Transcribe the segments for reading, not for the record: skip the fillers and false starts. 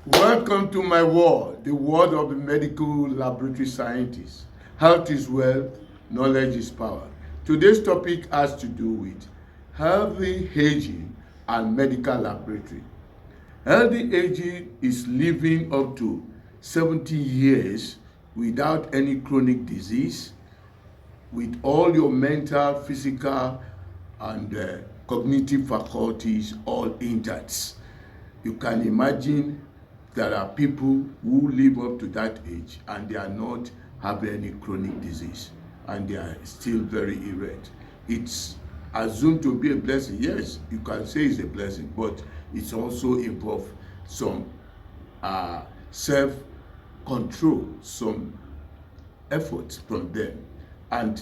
Welcome to my world, the world of the medical laboratory scientist. Health is wealth, knowledge is power. Today's topic has to do with healthy aging and medical laboratory. Healthy aging is living up to 70 years without any chronic disease, with all your mental, physical, and cognitive faculties all intact. You can imagine there are people who live up to that age and they are not having any chronic disease and they are still very erect. It's assumed to be a blessing. Yes, you can say it's a blessing, but it's also involved some self control, some effort from them. And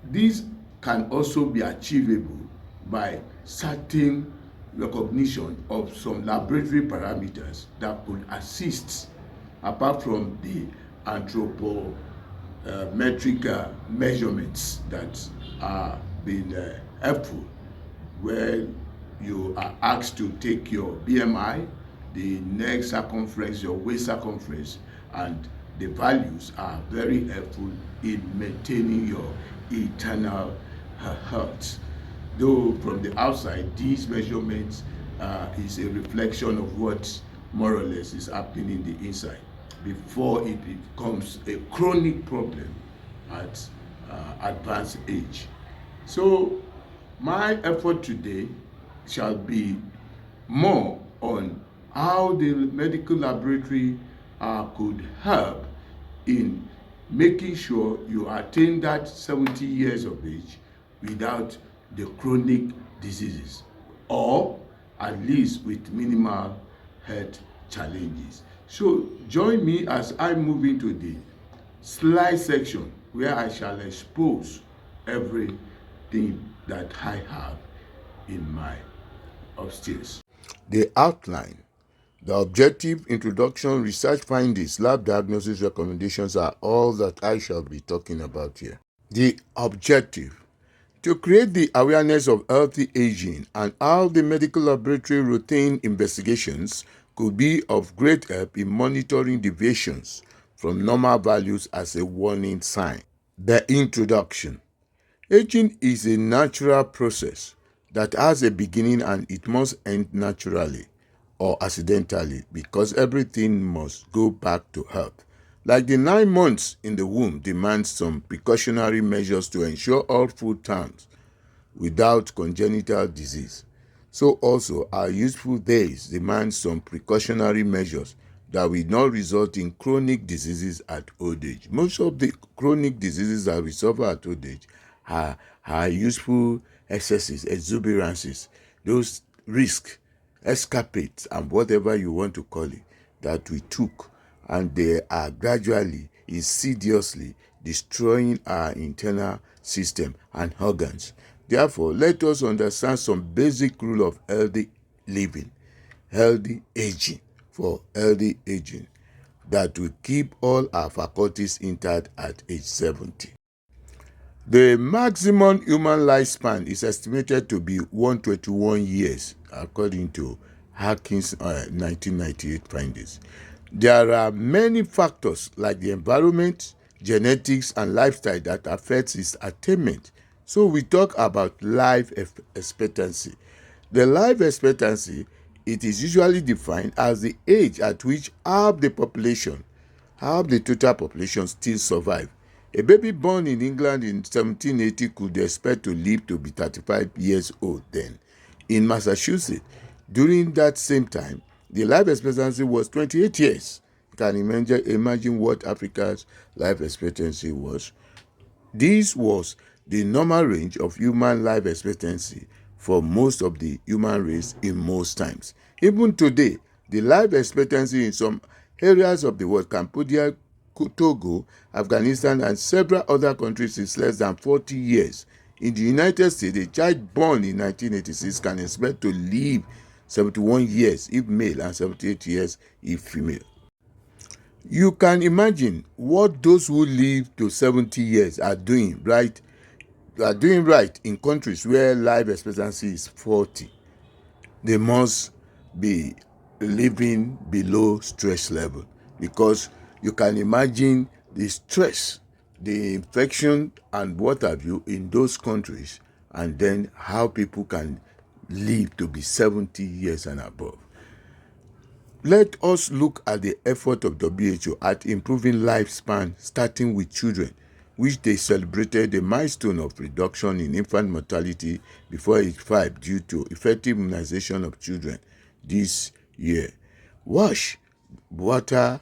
this can also be achievable by certain recognition of some laboratory parameters that could assist, apart from the anthropometric measurements that are being helpful, where you are asked to take your BMI, the neck circumference, your waist circumference, and the values are very helpful in maintaining your internal health. Though from the outside, these measurements is a reflection of what more or less is happening in the inside before it becomes a chronic problem at advanced age. So my effort today shall be more on how the medical laboratory could help in making sure you attain that 70 years of age without the chronic diseases, or at least with minimal health challenges. So join me as I move into the slide section where I shall expose everything that I have in my upstairs. The outline, the objective, introduction, research findings, lab diagnosis recommendations are all that I shall be talking about here. The objective: to create the awareness of healthy aging and how the medical laboratory routine investigations could be of great help in monitoring deviations from normal values as a warning sign. The introduction: aging is a natural process that has a beginning and it must end naturally or accidentally, because everything must go back to health. Like the 9 months in the womb demands some precautionary measures to ensure all full terms without congenital disease, so also our useful days demand some precautionary measures that will not result in chronic diseases at old age. Most of the chronic diseases that we suffer at old age are useful excesses, exuberances, those risks, escapades, and whatever you want to call it, that we took, and they are gradually, insidiously destroying our internal system and organs. Therefore, let us understand some basic rule of healthy living, healthy aging, for healthy aging that will keep all our faculties intact at age 70. The maximum human lifespan is estimated to be 121 years, according to Harkin's 1998 findings. There are many factors like the environment, genetics, and lifestyle that affects its attainment. So we talk about life expectancy. The life expectancy, it is usually defined as the age at which half the total population still survive. A baby born in England in 1780 could expect to live to be 35 years old then. In Massachusetts, during that same time, the life expectancy was 28 years. You can imagine what Africa's life expectancy was. This was the normal range of human life expectancy for most of the human race in most times. Even today, the life expectancy in some areas of the world, Cambodia, Togo, Afghanistan, and several other countries is less than 40 years. In the United States, a child born in 1986 can expect to live 71 years if male and 78 years if female. You can imagine what those who live to 70 years are doing right in countries where life expectancy is 40. They must be living below stress level, because you can imagine the stress, the infection and what have you in those countries, and then how people can live to be 70 years and above. Let us look at the effort of WHO at improving lifespan, starting with children, which they celebrated the milestone of reduction in infant mortality before age 5 due to effective immunization of children this year. Wash water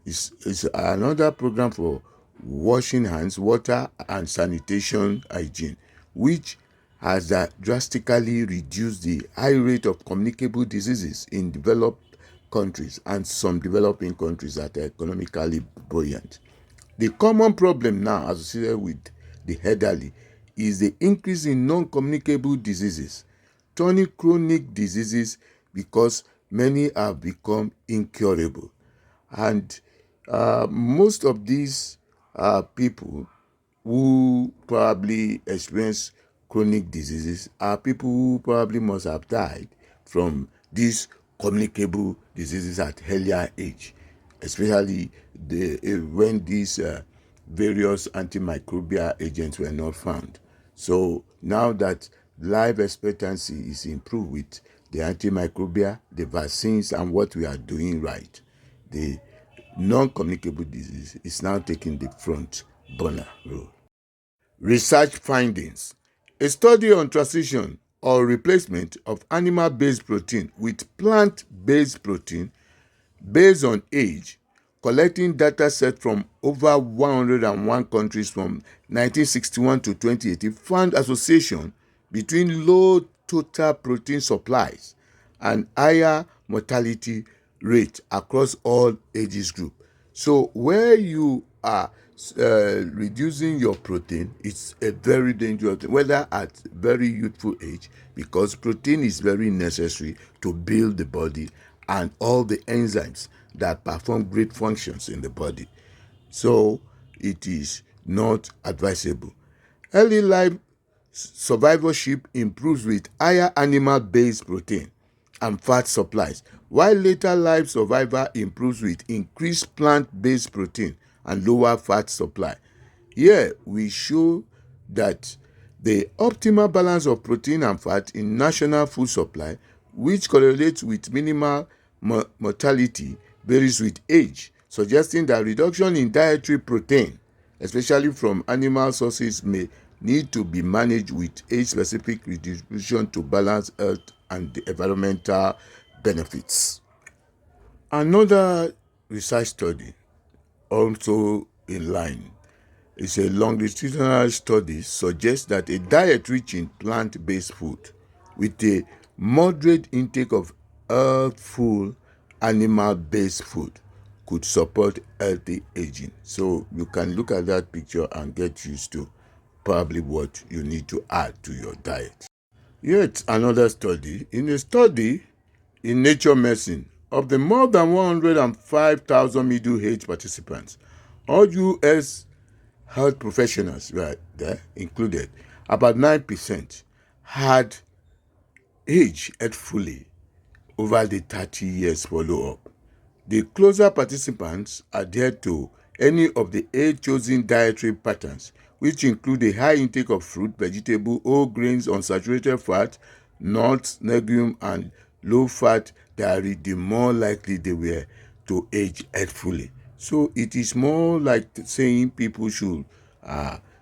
is another program for washing hands, water and sanitation hygiene, which has drastically reduced the high rate of communicable diseases in developed countries and some developing countries that are economically buoyant. The common problem now associated with the elderly is the increase in non-communicable diseases, turning chronic diseases because many have become incurable. And most of these people who probably experience chronic diseases are people who probably must have died from these communicable diseases at earlier age, especially when these various antimicrobial agents were not found. So now that life expectancy is improved with the antimicrobial, the vaccines, and what we are doing right, the non-communicable disease is now taking the front burner role. Research findings. A study on transition or replacement of animal-based protein with plant-based protein based on age, collecting data set from over 101 countries from 1961 to 2018, found association between low total protein supplies and higher mortality rate across all ages group. So where you are reducing your protein, it's a very dangerous thing, whether at very youthful age, because protein is very necessary to build the body and all the enzymes that perform great functions in the body. So it is not advisable. Early life survivorship improves with higher animal-based protein and fat supplies, while later life survival improves with increased plant-based protein and lower fat supply. Here we show that the optimal balance of protein and fat in national food supply, which correlates with minimal mortality, varies with age, suggesting that reduction in dietary protein, especially from animal sources, may need to be managed with age-specific redistribution to balance health and the environmental benefits. Another research study, also in line, is a longitudinal study suggests that a diet rich in plant-based food with a moderate intake of healthful animal-based food could support healthy aging. So you can look at that picture and get used to probably what you need to add to your diet. Yet another study, in a study in Nature Medicine, of the more than 105,000 middle-aged participants, all U.S. health professionals were there included, about 9% had aged healthfully over the 30 years follow-up. The closer participants adhered to any of the 8 chosen dietary patterns, which include a high intake of fruit, vegetable, whole grains, unsaturated fat, nuts, legumes, and low-fat diet, the more likely they were to age healthfully. So it is more like saying people should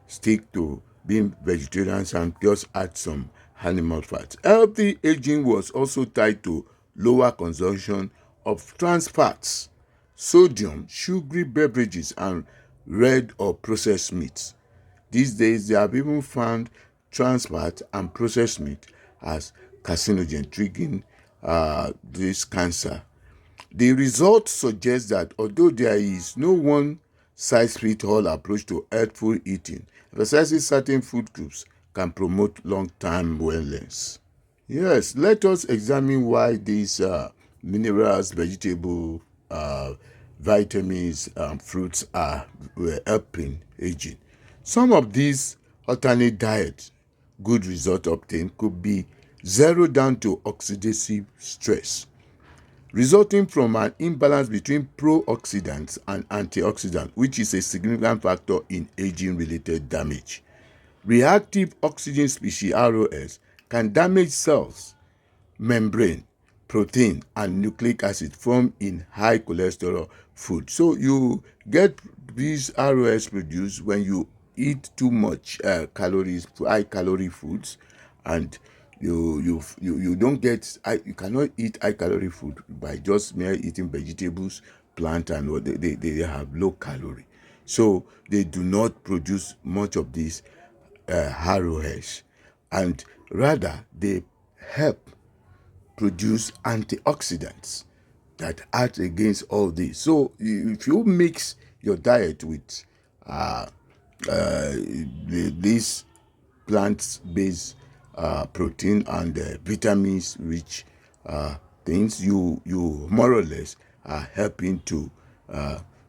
stick to being vegetarians and just add some animal fat. Healthy aging was also tied to lower consumption of trans fats, sodium, sugary beverages, and red or processed meats. These days, they have even found trans fat and processed meat as carcinogen, triggering this cancer. The results suggest that although there is no one-size-fits-all approach to healthful eating, emphasizing certain food groups can promote long-term wellness. Yes, let us examine why these minerals, vegetables, vitamins, and fruits were helping aging. Some of these alternate diets, good result obtained, could be zero down to oxidative stress, resulting from an imbalance between pro-oxidants and antioxidants, which is a significant factor in aging-related damage. Reactive oxygen species ROS can damage cells, membrane, protein, and nucleic acid formed in high cholesterol food. So you get these ROS produced when you eat too much calories, high calorie foods, and you don't get, you cannot eat high calorie food by just mere eating vegetables, plant, and what they have low calorie. So they do not produce much of this ROS, and rather they help produce antioxidants that act against all this. So if you mix your diet with these plant-based protein and vitamins-rich things, you more or less are helping to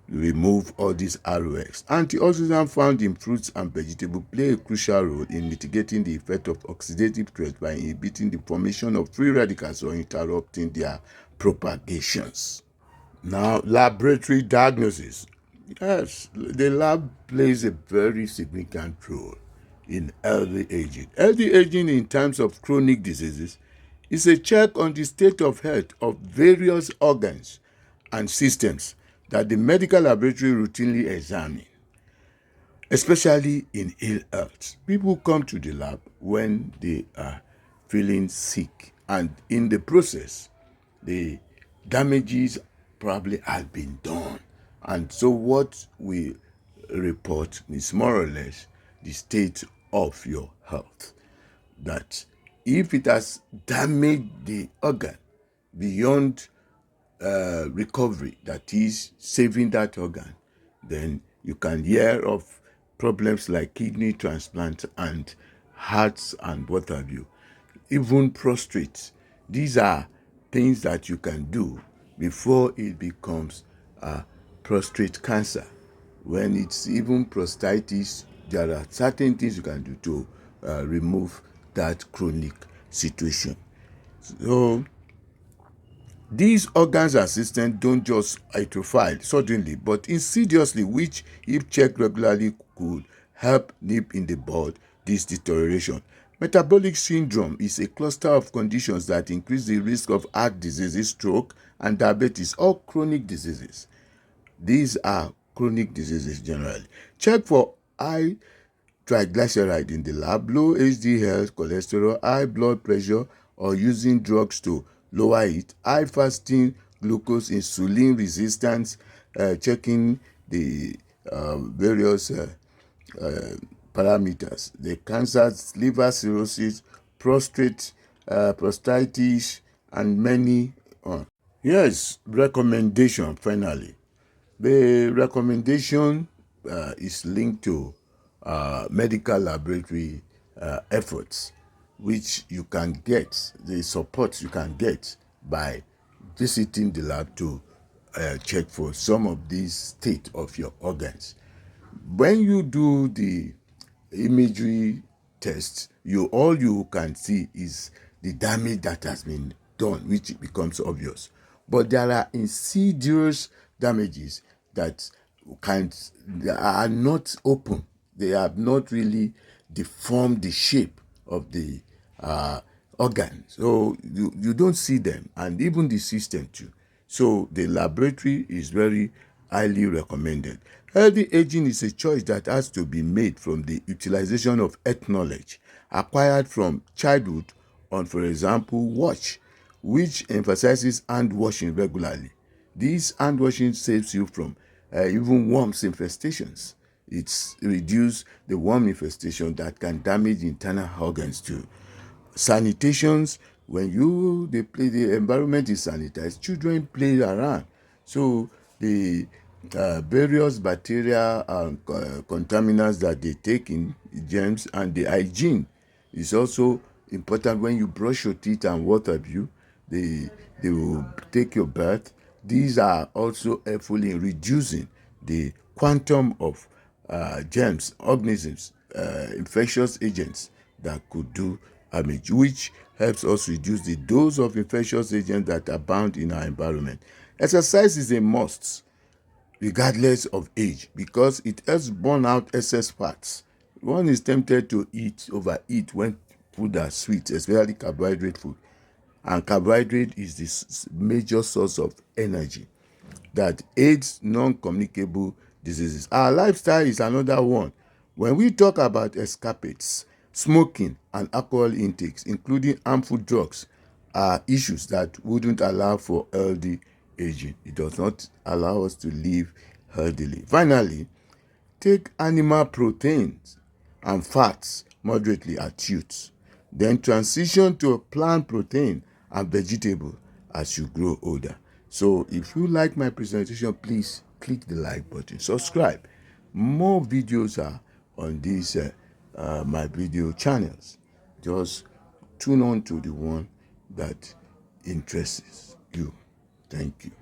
remove all these ROX. Antioxidants found in fruits and vegetables play a crucial role in mitigating the effect of oxidative stress by inhibiting the formation of free radicals or interrupting their propagations. Now, laboratory diagnosis. Yes, the lab plays a very significant role in early aging. Early aging in terms of chronic diseases is a check on the state of health of various organs and systems that the medical laboratory routinely examine, especially in ill health. People come to the lab when they are feeling sick, and in the process, the damages probably have been done. And so what we report is more or less the state of your health. That if it has damaged the organ beyond recovery, that is saving that organ, then you can hear of problems like kidney transplant and hearts and what have you, even prostate. These are things that you can do before it becomes prostate cancer. When it's even prostatitis, there are certain things you can do to remove that chronic situation. So these organs and systems don't just atrophy suddenly, but insidiously, which, if checked regularly, could help nip in the bud this deterioration. Metabolic syndrome is a cluster of conditions that increase the risk of heart diseases, stroke, and diabetes, all chronic diseases. These are chronic diseases generally. Check for high triglyceride in the lab, low HDL cholesterol, high blood pressure, or using drugs to lower it, high fasting glucose, insulin resistance, checking the various parameters, the cancers, liver cirrhosis, prostate, prostatitis, and many. Yes, recommendation finally. The recommendation is linked to medical laboratory efforts, which you can get, the support you can get by visiting the lab to check for some of these state of your organs. When you do the imagery test, all you can see is the damage that has been done, which becomes obvious. But there are insidious damages that are not open. They have not really deformed the shape of the organ. So you don't see them, and even the system too. So the laboratory is very highly recommended. Healthy aging is a choice that has to be made from the utilization of health knowledge acquired from childhood on, for example, watch, which emphasizes hand washing regularly. This hand washing saves you from even worms infestations. It's reduce the worm infestation that can damage internal organs too. Sanitations, when the environment is sanitized, children play around. So the various bacteria and contaminants that they take in, germs, and the hygiene is also important. When you brush your teeth and what have you, they will take your bath. These are also helpful in reducing the quantum of germs, organisms, infectious agents that could do which helps us reduce the dose of infectious agents that abound in our environment. Exercise is a must, regardless of age, because it helps burn out excess fats. One is tempted to overeat when food are sweet, especially carbohydrate food. And carbohydrate is the major source of energy that aids non-communicable diseases. Our lifestyle is another one. When we talk about escapades, smoking and alcohol intakes, including harmful drugs, are issues that wouldn't allow for healthy aging. It does not allow us to live healthily. Finally, take animal proteins and fats moderately at youth. Then transition to plant protein and vegetable as you grow older. So if you like my presentation, please click the like button. Subscribe. More videos are on these my video channels. Just tune on to the one that interests you. Thank you.